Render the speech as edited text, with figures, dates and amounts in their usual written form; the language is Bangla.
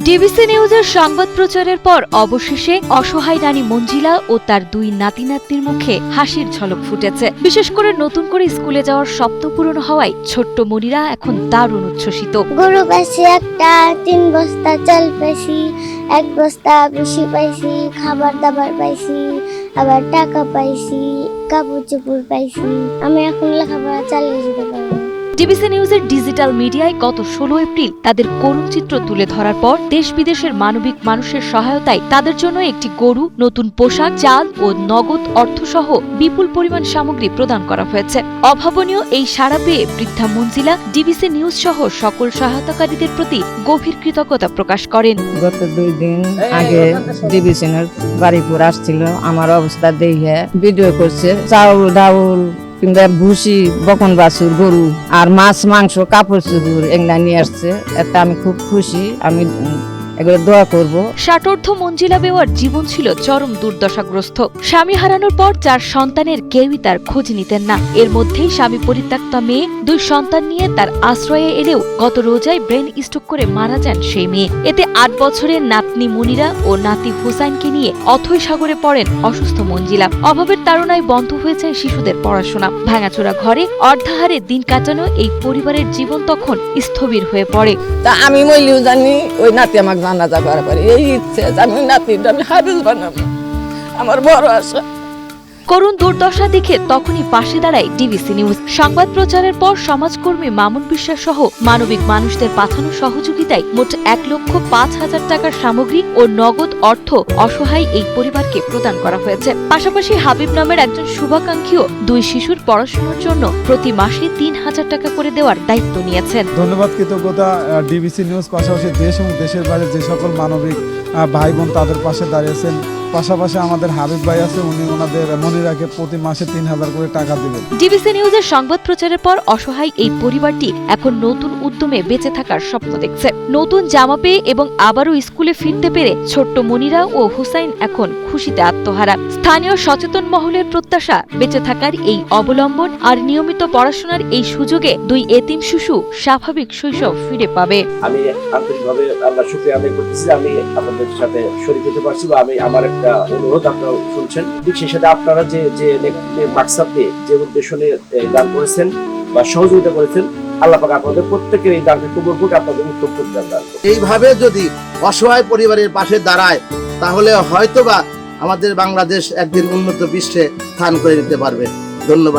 ডিবিসি নিউজের সংবাদ প্রচারের পর অবশেষে অসহায় রানী মঞ্জিলা ও তার দুই নাতি নাতনির মুখে হাসির ঝলক ফুটেছে। বিশেষ করে নতুন করে স্কুলে যাওয়ার স্বপ্ন পূরণ হওয়ায় ছোট্ট মনিরা এখন দারুণ উচ্ছ্বসিত। গরু পাইছি একটা, 3 বস্তা চাল পাইছি, 1 বস্তা বেশি পাইছি, খাবার দাবার পাইছি, আবার টাকা পাইছি, কাপড় চোপড় পাইছি। আমি এখন লেখাপড়া চালিয়ে যেতে পারবো। ডিবিসি নিউজের ডিজিটাল মিডিয়ায় গত 16 এপ্রিল তাদের করুণ চিত্র তুলে ধরার পর দেশ বিদেশের মানবিক মানুষের সহায়তায় তাদের জন্য একটি গরু, নতুন পোশাক, চাল ও নগদ অর্থসহ বিপুল পরিমাণ সামগ্রী প্রদান করা হয়েছে। অভাবনীয় এই সাড়া পেয়ে বৃদ্ধা মঞ্জিলা ডিবিসি নিউজ সহ সকল সহায়তাকারীদের প্রতি গভীর কৃতজ্ঞতা প্রকাশ করেন। গত 2 দিন আগে ডিবিসি বাড়িপুর আসছিল, আমার অবস্থা দেখে ভিডিও করছে। চাউল ডাউল কিংবা ভুসি, বকন বাছুর, গরু আর মাছ মাংস, কাপড় চোপড় এগুলা নিয়ে আসছে। এটা আমি খুব খুশি। আমি এগুলো দোয়া করব। ষাটোর্ধ্ব মঞ্জিলা বেওয়ার জীবন ছিল চরম দুর্দশাগ্রস্ত। স্বামী হারানোর পর 4 সন্তানের কেউই তার খোঁজ নিতেন না। এর মধ্যেই স্বামী পরিত্যক্ত মেয়ে 2 সন্তান নিয়ে তার আশ্রয়ে এলেও গত রোজায় ব্রেন স্ট্রোক করে মারা যান সেই মেয়ে। এতে 8 বছরের নাতনি মনিরা ও নাতি হুসাইনকে নিয়ে অথৈ সাগরে পড়েন অসুস্থ মঞ্জিলা। অভাবের তাড়নায় বন্ধ হয়ে যায় শিশুদের পড়াশোনা। ভাঙাচোরা ঘরে অর্ধাহারে দিন কাটানো এই পরিবারের জীবন তখন স্থবির হয়ে পড়ে। তা আমি মইলিও জানি ওই নাতি আমাকে জানাজা করা পারে, এই ইচ্ছে আমি নাতিটা আমি হাফেজ বানাবো, আমার বড় আশা। করুণ দুর্দশা দেখে তখনই পাশে দাঁড়ায় ডিবিসি নিউজ। সংবাদ প্রচারের পর সমাজকর্মী মামুন বিশ্বাস সহ মানবিক মানুষদের পাঠানো সহযোগিতায় মোট 1,05,000 টাকার সামগ্রী ও নগদ অর্থ অসহায় এই পরিবারকে প্রদান করা হয়েছে। পাশাপাশি হাবিব নামের একজন শুভাকাঙ্ক্ষীও 2 শিশুর পড়াশোনার জন্য প্রতি মাসে 3,000 টাকা করে দেওয়ার দায়িত্ব নিয়েছেন। ধন্যবাদ, কৃতজ্ঞতা ডিবিসি নিউজ, পাশাপাশি দেশ এবং দেশের বাইরে যে সকল মানবিক ভাই বোন তাদের পাশে দাঁড়িয়েছেন। পাশাপাশি আমাদের হাবিব ভাই আছে, উনি ওনাদের মনিরাকে প্রতি মাসে 3,000 করে টাকা দিবেন। ডিবিসি নিউজের সংবাদ প্রচারের পর অসহায় এই পরিবারটি এখন নতুন উদ্যমে বেঁচে থাকার স্বপ্ন দেখছে। নতুন জামা পেয়ে এবং আবারও স্কুলে ফিরতে পেরে ছোট্ট মনিরা ও হুসাইন এখন খুশিতে আত্মহারা। স্থানীয় সচেতন মহলের প্রত্যাশা বেঁচে থাকার এই অবলম্বন আর নিয়মিত পড়াশোনার এই সুযোগে 2 এতিম শিশু স্বাভাবিক শৈশব ফিরে পাবে। আমি আন্তরিকভাবে আল্লাহ শুকরিয়া আদায় করতেছি। আমি আপনাদের সাথে শরীক হতে পারছি, বা আমি আমার একটা অনুরোধ আপনারা শুনছেন। ঠিক সেই সাথে আপনারা যে মাকসাদ নিয়ে, যে উদ্দেশ্য নিয়ে দান করেছেন বা সহযোগিতা করেছেন, আল্লাহ পাক আপনাদের প্রত্যেকের এই দানকে কবুল করুক, আপনাদের উত্তম প্রতিদান দান করুন। এইভাবে যদি অসহায় পরিবারের পাশে দাঁড়ায়, তাহলে হয়তোবা আমাদের বাংলাদেশ একদিন উন্নত বিশ্বে স্থান করে নিতে পারবে। ধন্যবাদ।